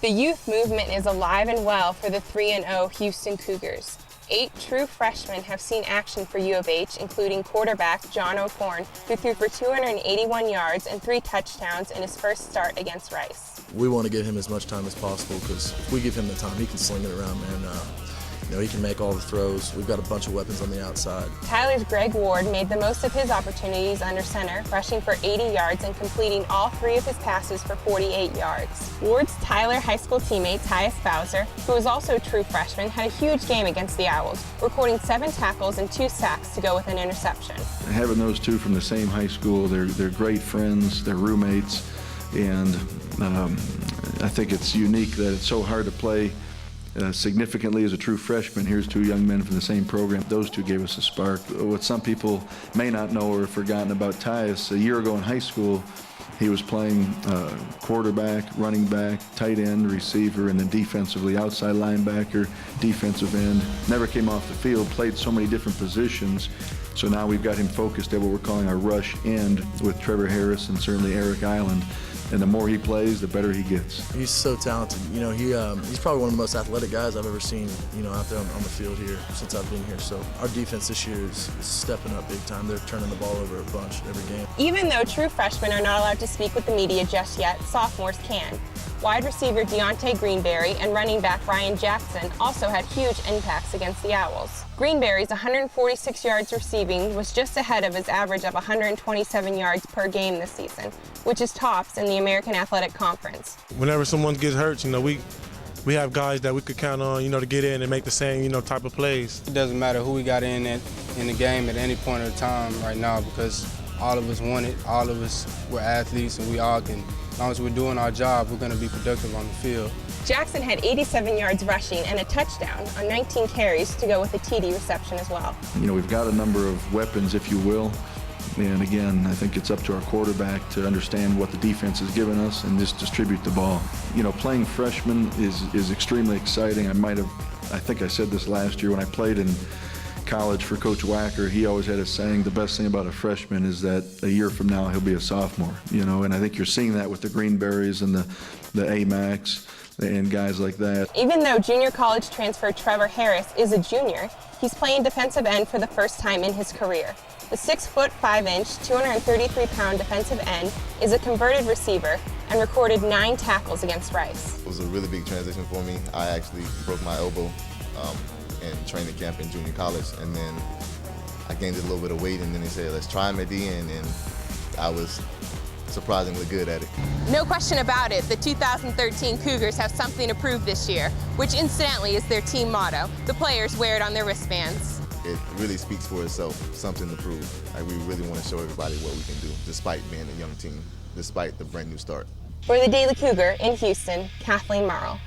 The youth movement is alive and well for the 3-0 Houston Cougars. 8 true freshmen have seen action for U of H, including quarterback John O'Corn, who threw for 281 yards and 3 touchdowns in his first start against Rice. We want to give him as much time as possible because if we give him the time, he can sling it around, man. He can make all the throws. We've got a bunch of weapons on the outside. Tyler's Greg Ward made the most of his opportunities under center, rushing for 80 yards and completing all 3 of his passes for 48 yards. Ward's Tyler high school teammate Tyus Bowser, who is also a true freshman, had a huge game against the Owls, recording 7 tackles and 2 sacks to go with an interception. Having those two from the same high school, they're great friends, they're roommates, and I think it's unique that it's so hard to play significantly as a true freshman. Here's 2 young men from the same program. Those 2 gave us a spark. What some people may not know or have forgotten about Tyus, a year ago in high school, he was playing quarterback, running back, tight end, receiver, and then defensively outside linebacker, defensive end. Never came off the field, played so many different positions. So now we've got him focused at what we're calling our rush end with Trevor Harris and certainly Eric Island. And the more he plays, the better he gets. He's so talented. He's probably one of the most athletic guys I've ever seen, out there on the field here since I've been here. So our defense this year is stepping up big time. They're turning the ball over a bunch every game. Even though true freshmen are not allowed to speak with the media just yet, sophomores can. Wide receiver Deontay Greenberry and running back Ryan Jackson also had huge impacts against the Owls. Greenberry's 146 yards receiving was just ahead of his average of 127 yards per game this season, which is tops in the American Athletic Conference. Whenever someone gets hurt, we have guys that we could count on, to get in and make the same, type of plays. It doesn't matter who we got in the game at any point of time right now because all of us want it, all of us were athletes, and we all can. As long as we're doing our job, we're going to be productive on the field. Jackson had 87 yards rushing and a touchdown on 19 carries to go with a TD reception as well. We've got a number of weapons, if you will. And again, I think it's up to our quarterback to understand what the defense has given us and just distribute the ball. Playing freshmen is extremely exciting. I think I said this last year when I played in college for Coach Wacker. He always had a saying, the best thing about a freshman is that a year from now he'll be a sophomore. And I think you're seeing that with the Greenberries and the AMACs and guys like that. Even though junior college transfer Trevor Harris is a junior, he's playing defensive end for the first time in his career. The 6'5", 233-pound defensive end is a converted receiver and recorded 9 tackles against Rice. It was a really big transition for me. I actually broke my elbow in training camp in junior college, and then I gained a little bit of weight, and then they said, let's try him at the end, and I was surprisingly good at it. No question about it, the 2013 Cougars have something to prove this year, which incidentally is their team motto. The players wear it on their wristbands. It really speaks for itself, something to prove. We really want to show everybody what we can do, despite being a young team, despite the brand new start. For the Daily Cougar in Houston, Kathleen Murrill.